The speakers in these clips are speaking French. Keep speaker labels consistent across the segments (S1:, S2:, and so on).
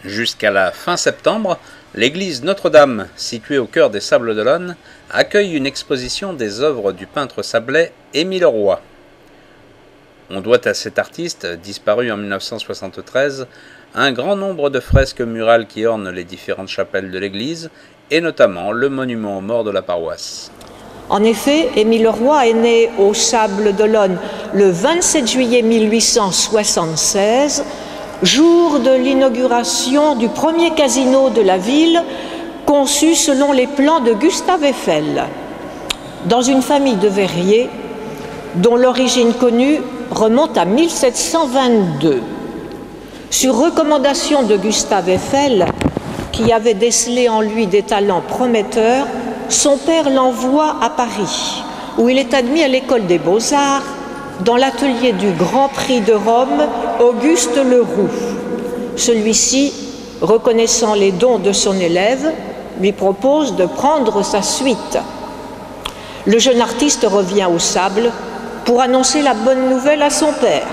S1: Jusqu'à la fin septembre, l'église Notre-Dame, située au cœur des Sables d'Olonne, accueille une exposition des œuvres du peintre sablais Émile Roy. On doit à cet artiste, disparu en 1973, un grand nombre de fresques murales qui ornent les différentes chapelles de l'église, et notamment le monument aux morts de la paroisse.
S2: En effet, Émile Roy est né aux Sables d'Olonne le 27 juillet 1876, jour de l'inauguration du premier casino de la ville, conçu selon les plans de Gustave Eiffel, dans une famille de verriers dont l'origine connue remonte à 1722. Sur recommandation de Gustave Eiffel, qui avait décelé en lui des talents prometteurs, son père l'envoie à Paris, où il est admis à l'école des Beaux-Arts, dans l'atelier du Grand Prix de Rome, Auguste Leroux. Celui-ci, reconnaissant les dons de son élève, lui propose de prendre sa suite. Le jeune artiste revient aux Sables pour annoncer la bonne nouvelle à son père.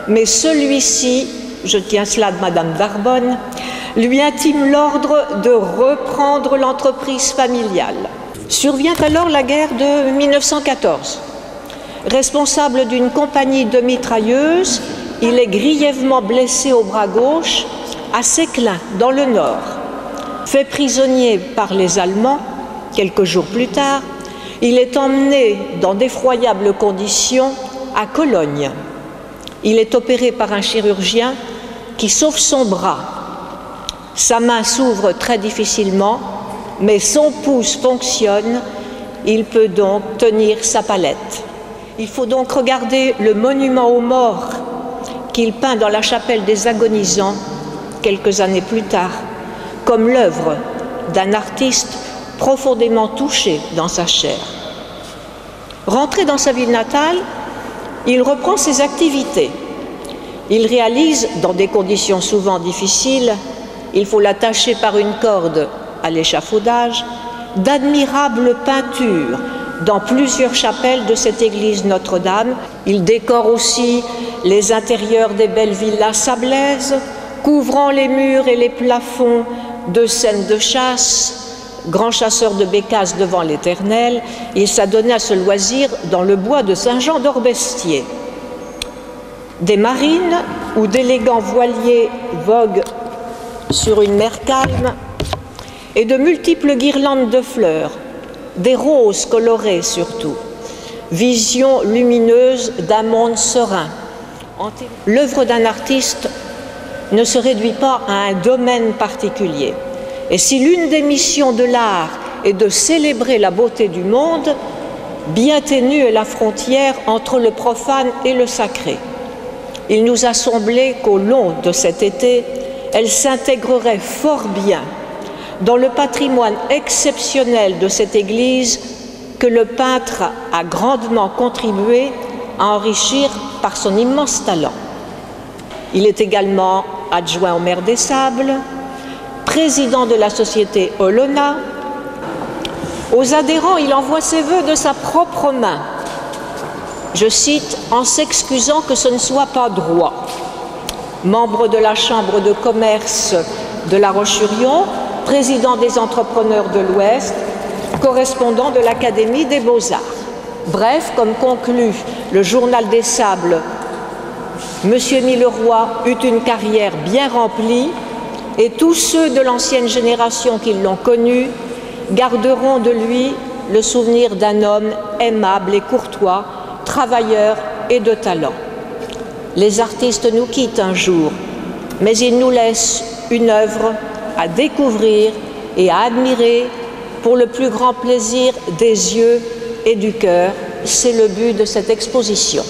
S2: Mais celui-ci, je tiens cela de Madame Darbonne, lui intime l'ordre de reprendre l'entreprise familiale. Survient alors la guerre de 1914. Responsable d'une compagnie de mitrailleuses, il est grièvement blessé au bras gauche à Séclin, dans le Nord. Fait prisonnier par les Allemands, quelques jours plus tard, il est emmené dans d'effroyables conditions à Cologne. Il est opéré par un chirurgien qui sauve son bras. Sa main s'ouvre très difficilement, mais son pouce fonctionne, il peut donc tenir sa palette. Il faut donc regarder le monument aux morts qu'il peint dans la chapelle des agonisants quelques années plus tard, comme l'œuvre d'un artiste profondément touché dans sa chair. Rentré dans sa ville natale, il reprend ses activités. Il réalise, dans des conditions souvent difficiles, il faut l'attacher par une corde à l'échafaudage, d'admirables peintures dans plusieurs chapelles de cette église Notre-Dame. Il décore aussi les intérieurs des belles villas sablaises, couvrant les murs et les plafonds de scènes de chasse. Grand chasseur de bécasses devant l'Éternel, il s'adonnait à ce loisir dans le bois de Saint-Jean d'Orbestier. Des marines ou d'élégants voiliers voguent sur une mer calme et de multiples guirlandes de fleurs, des roses colorées surtout, vision lumineuse d'un monde serein. L'œuvre d'un artiste ne se réduit pas à un domaine particulier. Et si l'une des missions de l'art est de célébrer la beauté du monde, bien ténue est la frontière entre le profane et le sacré. Il nous a semblé qu'au long de cet été, elle s'intégrerait fort bien dans le patrimoine exceptionnel de cette Église que le peintre a grandement contribué à enrichir par son immense talent. Il est également adjoint au maire des Sables, président de la société Olona. Aux adhérents, il envoie ses vœux de sa propre main. Je cite, en s'excusant que ce ne soit pas droit. Membre de la Chambre de commerce de La Roche-sur-Yon, président des entrepreneurs de l'Ouest, correspondant de l'Académie des Beaux-Arts. Bref, comme conclut le Journal des Sables, M. Émile Roy eut une carrière bien remplie et tous ceux de l'ancienne génération qui l'ont connu garderont de lui le souvenir d'un homme aimable et courtois, travailleur et de talent. Les artistes nous quittent un jour, mais ils nous laissent une œuvre à découvrir et à admirer pour le plus grand plaisir des yeux et du cœur. C'est le but de cette exposition.